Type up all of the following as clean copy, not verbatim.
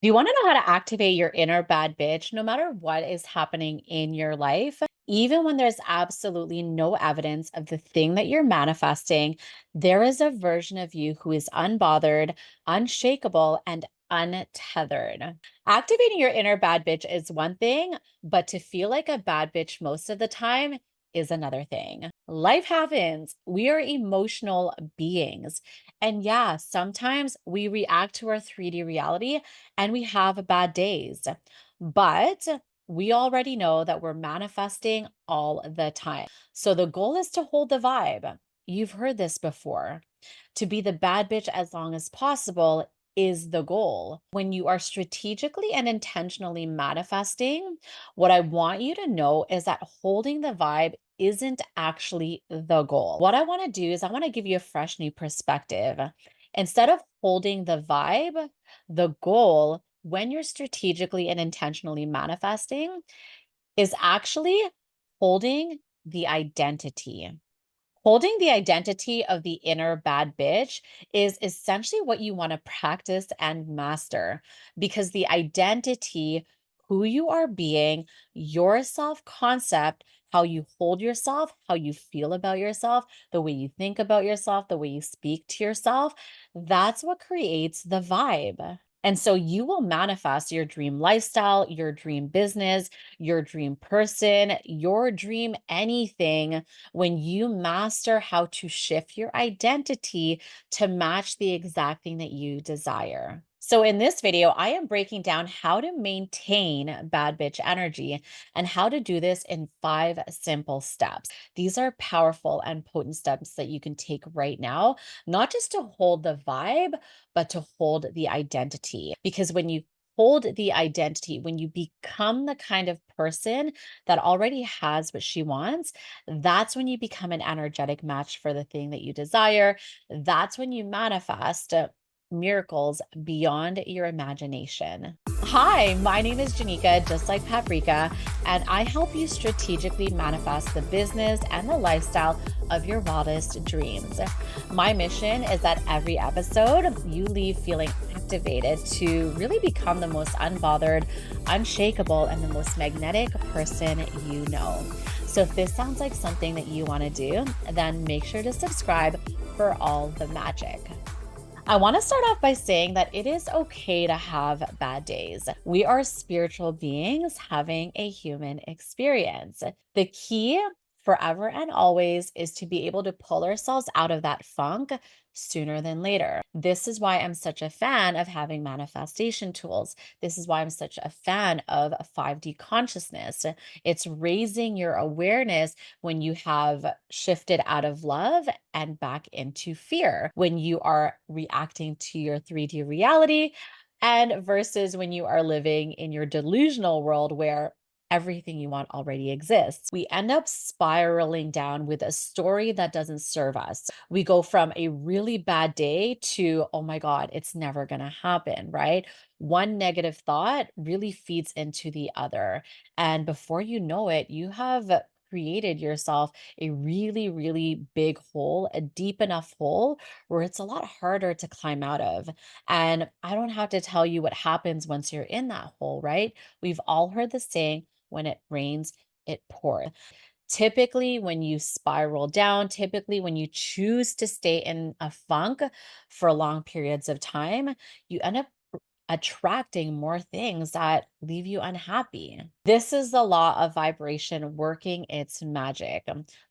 Do you want to know how to activate your inner bad bitch no matter what is happening in your life? Even when there's absolutely no evidence of the thing that you're manifesting, there is a version of you who is unbothered, unshakable, and untethered. Activating your inner bad bitch is one thing, but to feel like a bad bitch most of the time is another thing. Life happens. We are emotional beings. And yeah, sometimes we react to our 3D reality and we have bad days. But we already know that we're manifesting all the time. So the goal is to hold the vibe. You've heard this before. To be the bad bitch as long as possible is the goal. When you are strategically and intentionally manifesting, what I want you to know is that holding the vibe isn't actually the goal. What I want to do is I want to give you a fresh new perspective. Instead of holding the vibe, the goal when you're strategically and intentionally manifesting is actually holding the identity. Holding the identity of the inner bad bitch is essentially what you want to practice and master because the identity, who you are being, your self concept, how you hold yourself, how you feel about yourself, the way you think about yourself, the way you speak to yourself, that's what creates the vibe. And so you will manifest your dream lifestyle, your dream business, your dream person, your dream anything when you master how to shift your identity to match the exact thing that you desire. So, in this video, I am breaking down how to maintain bad bitch energy and how to do this in 5 simple steps. These are powerful and potent steps that you can take right now, not just to hold the vibe, but to hold the identity. Because when you hold the identity, when you become the kind of person that already has what she wants, that's when you become an energetic match for the thing that you desire. That's when you manifest miracles beyond your imagination. Hi, my name is Janika, just like Paprika, and I help you strategically manifest the business and the lifestyle of your wildest dreams. My mission is that every episode you leave feeling activated to really become the most unbothered, unshakable, and the most magnetic person you know. So if this sounds like something that you want to do, then make sure to subscribe for all the magic. I want to start off by saying that it is okay to have bad days. We are spiritual beings having a human experience. The key forever and always is to be able to pull ourselves out of that funk sooner than later. This is why I'm such a fan of having manifestation tools. This is why I'm such a fan of 5D consciousness. It's raising your awareness when you have shifted out of love and back into fear, when you are reacting to your 3D reality, and versus when you are living in your delusional world where everything you want already exists. We end up spiraling down with a story that doesn't serve us. We go from a really bad day to, oh my God, it's never going to happen, right? One negative thought really feeds into the other. And before you know it, you have created yourself a really, really big hole, a deep enough hole where it's a lot harder to climb out of. And I don't have to tell you what happens once you're in that hole, right? We've all heard the saying, when it rains, it pours. Typically, when you spiral down, typically, when you choose to stay in a funk for long periods of time, you end up attracting more things that leave you unhappy. This is the law of vibration working its magic.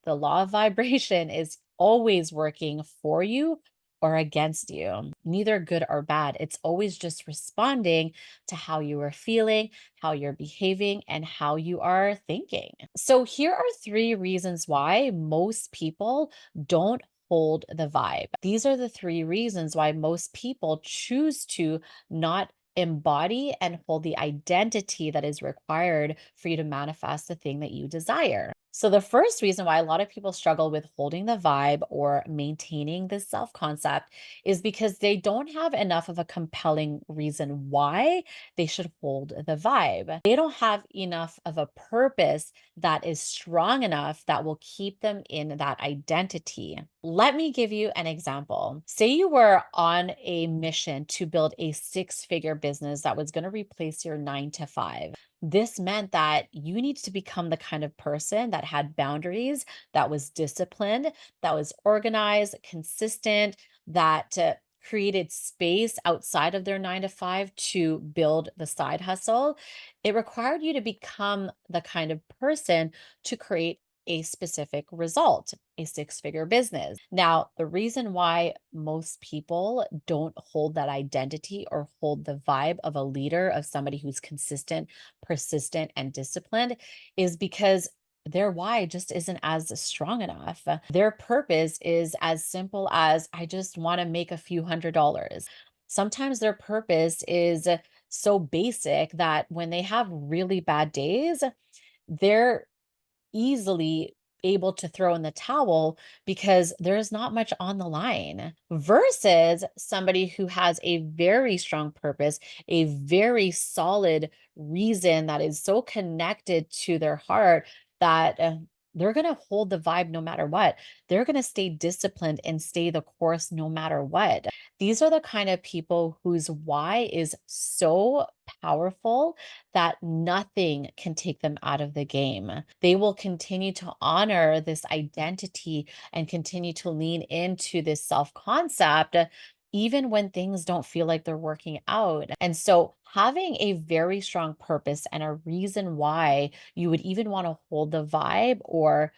The law of vibration is always working for you or against you, neither good or bad. It's always just responding to how you are feeling, how you're behaving, and how you are thinking. So, here are 3 reasons why most people don't hold the vibe. These are the 3 reasons why most people choose to not embody and hold the identity that is required for you to manifest the thing that you desire. So, the first reason why a lot of people struggle with holding the vibe or maintaining this self concept is because they don't have enough of a compelling reason why they should hold the vibe. They don't have enough of a purpose that is strong enough that will keep them in that identity. Let me give you an example. Say you were on a mission to build a six-figure business that was going to replace your 9 to 5. This meant that you needed to become the kind of person that had boundaries, that was disciplined, that was organized, consistent, that created space outside of their 9 to 5 to build the side hustle. It required you to become the kind of person to create a specific result, a six-figure business. Now, the reason why most people don't hold that identity or hold the vibe of a leader, of somebody who's consistent, persistent, and disciplined is because their why just isn't as strong enough. Their purpose is as simple as, I just want to make a few $100s. Sometimes their purpose is so basic that when they have really bad days, they're easily able to throw in the towel because there's not much on the line versus somebody who has a very strong purpose, a very solid reason that is so connected to their heart that they're going to hold the vibe no matter what. They're going to stay disciplined and stay the course no matter what. These are the kind of people whose why is so powerful that nothing can take them out of the game. They will continue to honor this identity and continue to lean into this self concept, even when things don't feel like they're working out. And so, having a very strong purpose and a reason why you would even want to hold the vibe or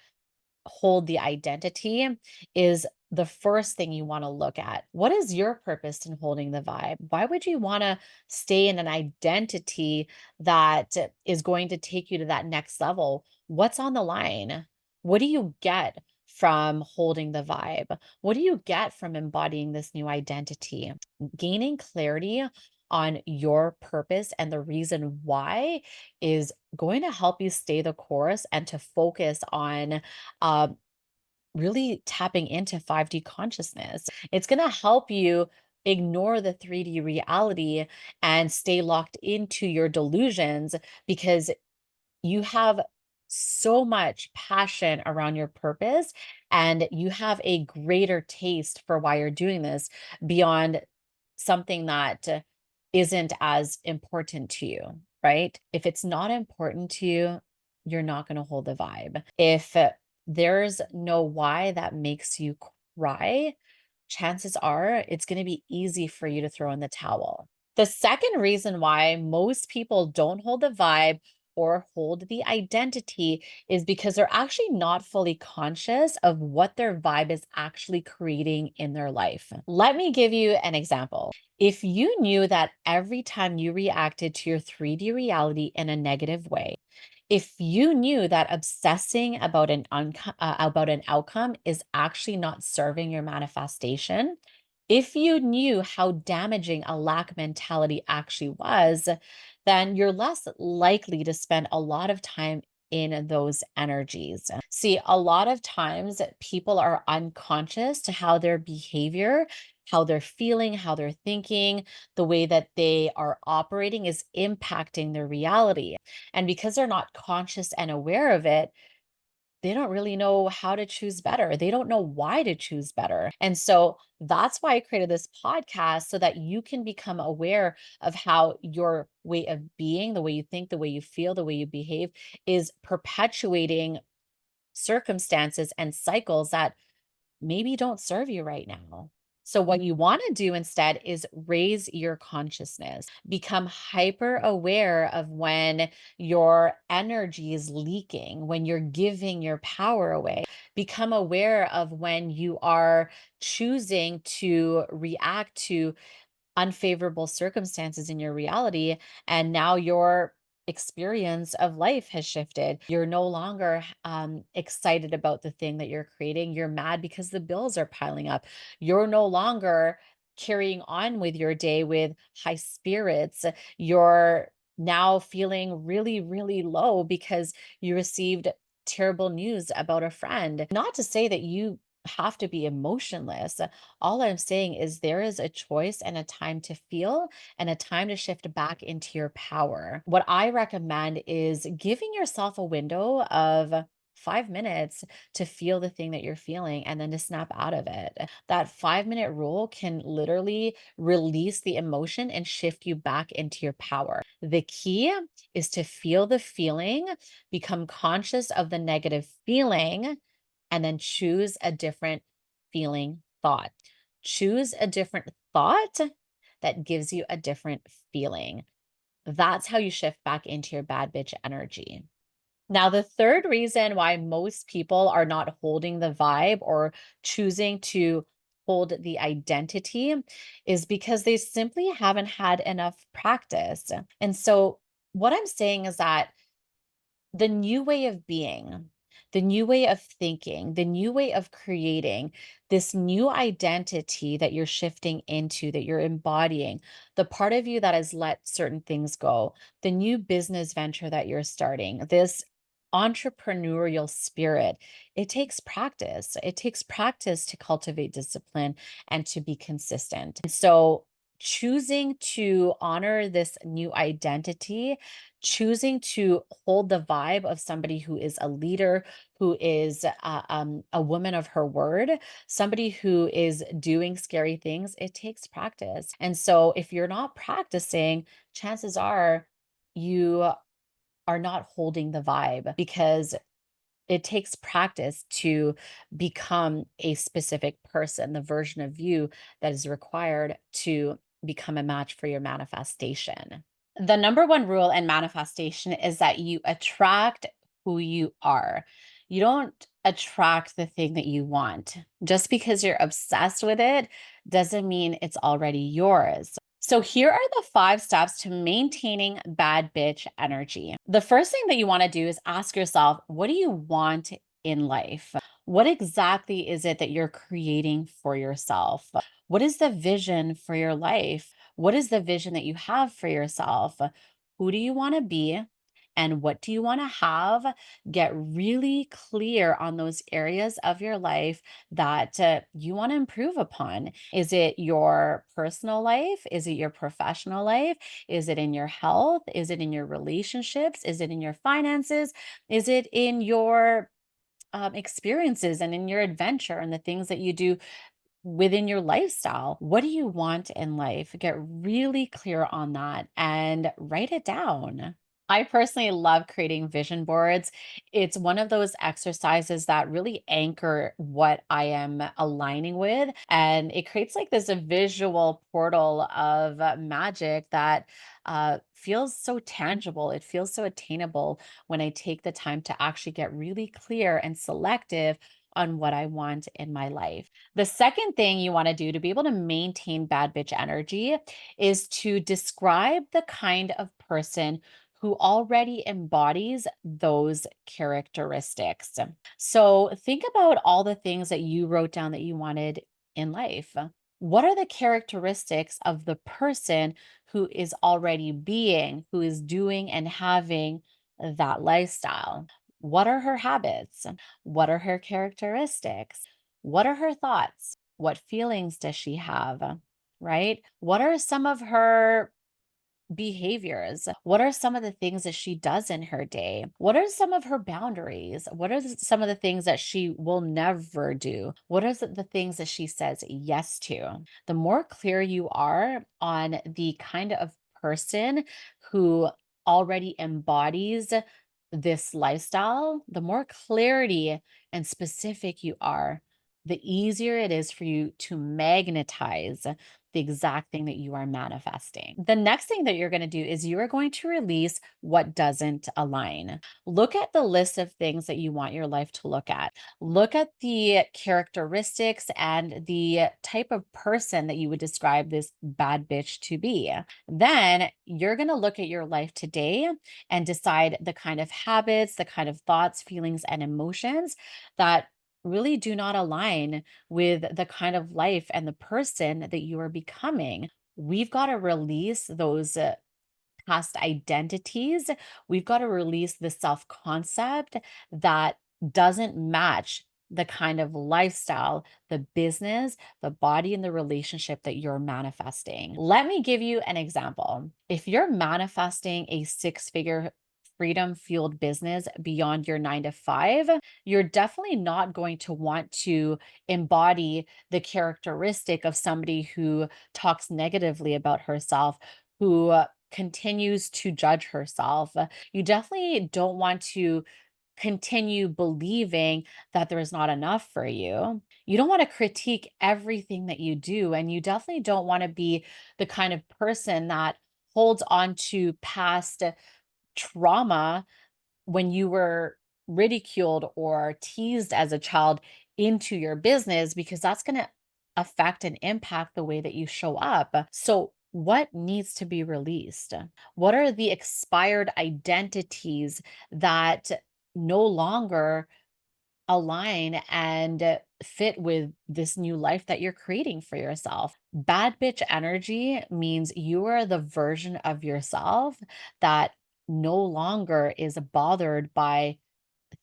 hold the identity is the first thing you want to look at. What is your purpose in holding the vibe? Why would you want to stay in an identity that is going to take you to that next level? What's on the line? What do you get from holding the vibe? What do you get from embodying this new identity? Gaining clarity on your purpose and the reason why is going to help you stay the course and to focus on uh, really tapping into 5D consciousness. It's going to help you ignore the 3D reality and stay locked into your delusions because you have so much passion around your purpose and you have a greater taste for why you're doing this beyond something that isn't as important to you, right? If it's not important to you, you're not going to hold the vibe. If there's no why that makes you cry, chances are it's going to be easy for you to throw in the towel. The second reason why most people don't hold the vibe or hold the identity is because they're actually not fully conscious of what their vibe is actually creating in their life. Let me give you an example. If you knew that every time you reacted to your 3D reality in a negative way, if you knew that obsessing about about an outcome is actually not serving your manifestation, if you knew how damaging a lack mentality actually was, then you're less likely to spend a lot of time in those energies. See, a lot of times people are unconscious to how their behavior, how they're feeling, how they're thinking, the way that they are operating is impacting their reality. And because they're not conscious and aware of it, they don't really know how to choose better. They don't know why to choose better. And so that's why I created this podcast so that you can become aware of how your way of being, the way you think, the way you feel, the way you behave is perpetuating circumstances and cycles that maybe don't serve you right now. So, what you want to do instead is raise your consciousness, become hyper aware of when your energy is leaking, when you're giving your power away. Become aware of when you are choosing to react to unfavorable circumstances in your reality and now your experience of life has shifted. You're no longer excited about the thing that you're creating. You're mad because the bills are piling up. You're no longer carrying on with your day with high spirits. You're now feeling really, really low because you received terrible news about a friend. Not to say that you have to be emotionless. All I'm saying is there is a choice and a time to feel and a time to shift back into your power. What I recommend is giving yourself a window of 5 minutes to feel the thing that you're feeling and then to snap out of it. That 5 minute rule can literally release the emotion and shift you back into your power. The key is to feel the feeling, become conscious of the negative feeling, and then choose a different feeling thought. Choose a different thought that gives you a different feeling. That's how you shift back into your bad bitch energy. Now, the third reason why most people are not holding the vibe or choosing to hold the identity is because they simply haven't had enough practice. And so, what I'm saying is that the new way of being, the new way of thinking, the new way of creating, this new identity that you're shifting into, that you're embodying, the part of you that has let certain things go, the new business venture that you're starting, this entrepreneurial spirit, it takes practice. It takes practice to cultivate discipline and to be consistent. And so, choosing to honor this new identity, choosing to hold the vibe of somebody who is a leader, who is a woman of her word, somebody who is doing scary things, it takes practice. And so, if you're not practicing, chances are you are not holding the vibe because it takes practice to become a specific person, the version of you that is required to become a match for your manifestation. The number one rule in manifestation is that you attract who you are. You don't attract the thing that you want. Just because you're obsessed with it doesn't mean it's already yours. So, here are the 5 steps to maintaining bad bitch energy. The first thing that you want to do is ask yourself, what do you want in life? What exactly is it that you're creating for yourself? What is the vision for your life? What is the vision that you have for yourself? Who do you want to be? And what do you want to have? Get really clear on those areas of your life that you want to improve upon. Is it your personal life? Is it your professional life? Is it in your health? Is it in your relationships? Is it in your finances? Is it in your experiences and in your adventure and the things that you do within your lifestyle? What do you want in life? Get really clear on that and write it down. I personally love creating vision boards. It's one of those exercises that really anchor what I am aligning with. And it creates like this visual portal of magic that feels so tangible. It feels so attainable when I take the time to actually get really clear and selective on what I want in my life. The second thing you want to do to be able to maintain bad bitch energy is to describe the kind of person who already embodies those characteristics. So think about all the things that you wrote down that you wanted in life. What are the characteristics of the person who is already being, who is doing and having that lifestyle? What are her habits? What are her characteristics? What are her thoughts? What feelings does she have? Right? What are some of her behaviors? What are some of the things that she does in her day? What are some of her boundaries? What are some of the things that she will never do? What are the things that she says yes to? The more clear you are on the kind of person who already embodies this lifestyle, the more clarity and specific you are, the easier it is for you to magnetize the exact thing that you are manifesting. The next thing that you're going to do is you are going to release what doesn't align. Look at the list of things that you want your life to look at. Look at the characteristics and the type of person that you would describe this bad bitch to be. Then you're going to look at your life today and decide the kind of habits, the kind of thoughts, feelings, and emotions that really do not align with the kind of life and the person that you are becoming. We've got to release those past identities. We've got to release the self concept that doesn't match the kind of lifestyle, the business, the body, and the relationship that you're manifesting. Let me give you an example. If you're manifesting a six-figure freedom fueled business beyond your 9 to 5, you're definitely not going to want to embody the characteristic of somebody who talks negatively about herself, who continues to judge herself. You definitely don't want to continue believing that there is not enough for you. You don't want to critique everything that you do. And you definitely don't want to be the kind of person that holds on to past trauma when you were ridiculed or teased as a child into your business, because that's going to affect and impact the way that you show up. So, what needs to be released? What are the expired identities that no longer align and fit with this new life that you're creating for yourself? Bad bitch energy means you are the version of yourself that no longer is bothered by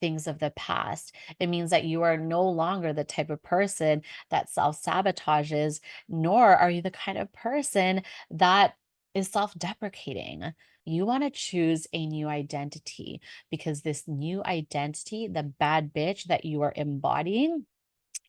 things of the past. It means that you are no longer the type of person that self sabotages, nor are you the kind of person that is self deprecating. You want to choose a new identity, because this new identity, the bad bitch that you are embodying,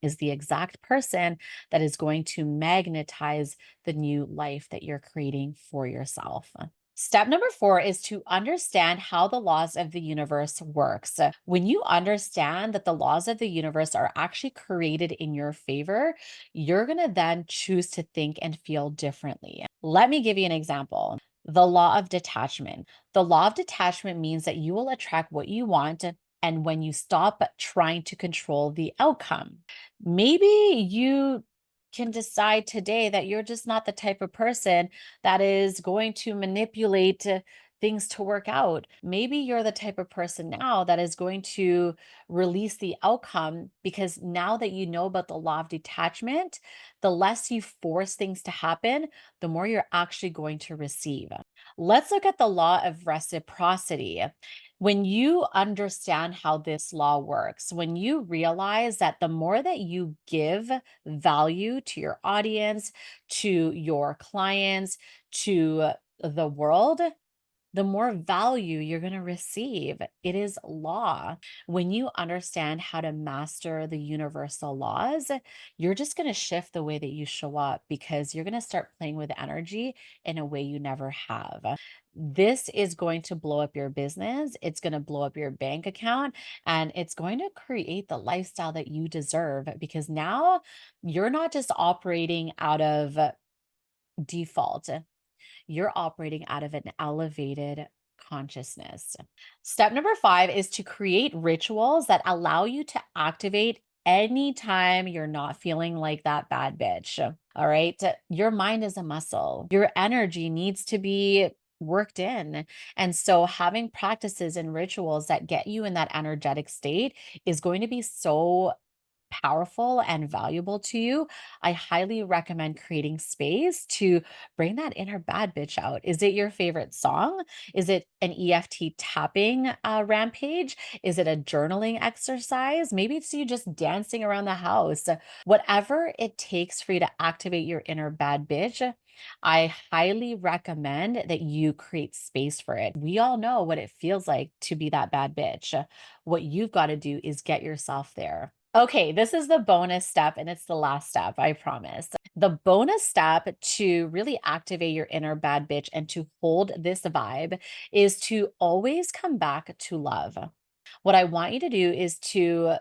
is the exact person that is going to magnetize the new life that you're creating for yourself. Step number 4 is to understand how the laws of the universe works. When you understand that the laws of the universe are actually created in your favor, you're going to then choose to think and feel differently. Let me give you an example. The law of detachment. The law of detachment means that you will attract what you want, and when you stop trying to control the outcome. Maybe you can decide today that you're just not the type of person that is going to manipulate things to work out. Maybe you're the type of person now that is going to release the outcome, because now that you know about the law of detachment, the less you force things to happen, the more you're actually going to receive. Let's look at the law of reciprocity. When you understand how this law works, when you realize that the more that you give value to your audience, to your clients, to the world, the more value you're going to receive. It is law. When you understand how to master the universal laws, you're just going to shift the way that you show up, because you're going to start playing with energy in a way you never have. This is going to blow up your business. It's going to blow up your bank account, and it's going to create the lifestyle that you deserve, because now you're not just operating out of default. You're operating out of an elevated consciousness. Step number 5 is to create rituals that allow you to activate anytime you're not feeling like that bad bitch. All right. Your mind is a muscle, your energy needs to be worked in. And so, having practices and rituals that get you in that energetic state is going to be so powerful and valuable to you. I highly recommend creating space to bring that inner bad bitch out. Is it your favorite song? Is it an EFT tapping rampage? Is it a journaling exercise? Maybe it's you just dancing around the house. Whatever it takes for you to activate your inner bad bitch, I highly recommend that you create space for it. We all know what it feels like to be that bad bitch. What you've got to do is get yourself there. Okay, this is the bonus step, and it's the last step, I promise. The bonus step to really activate your inner bad bitch and to hold this vibe is to always come back to love. What I want you to do is to,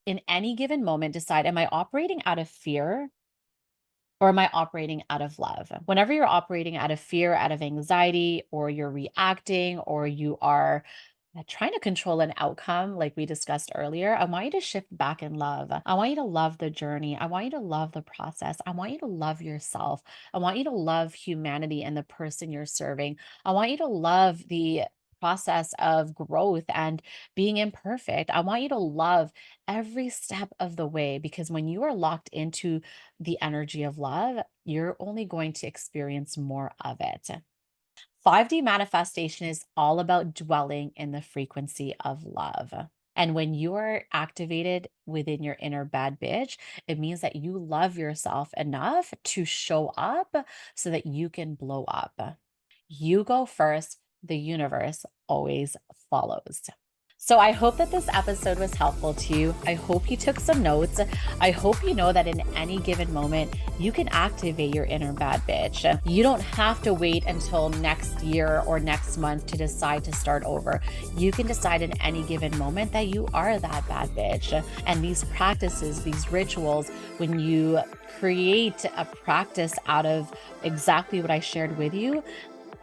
in any given moment, decide, am I operating out of fear, or am I operating out of love? Whenever you're operating out of fear, out of anxiety, or you're reacting, or you are trying to control an outcome, like we discussed earlier, I want you to shift back in love. I want you to love the journey. I want you to love the process. I want you to love yourself. I want you to love humanity and the person you're serving. I want you to love the process of growth and being imperfect. I want you to love every step of the way, because when you are locked into the energy of love, you're only going to experience more of it. 5D manifestation is all about dwelling in the frequency of love. And when you are activated within your inner bad bitch, it means that you love yourself enough to show up so that you can blow up. You go first, the universe always follows. So I hope that this episode was helpful to you. I hope you took some notes. I hope you know that in any given moment, you can activate your inner bad bitch. You don't have to wait until next year or next month to decide to start over. You can decide in any given moment that you are that bad bitch. And these practices, these rituals, when you create a practice out of exactly what I shared with you,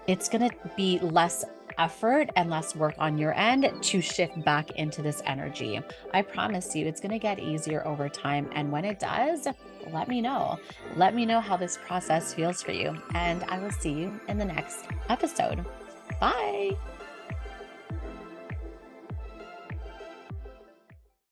it's going to be less effort and less work on your end to shift back into this energy. I promise you, it's going to get easier over time. And when it does, let me know. Let me know how this process feels for you. And I will see you in the next episode. Bye.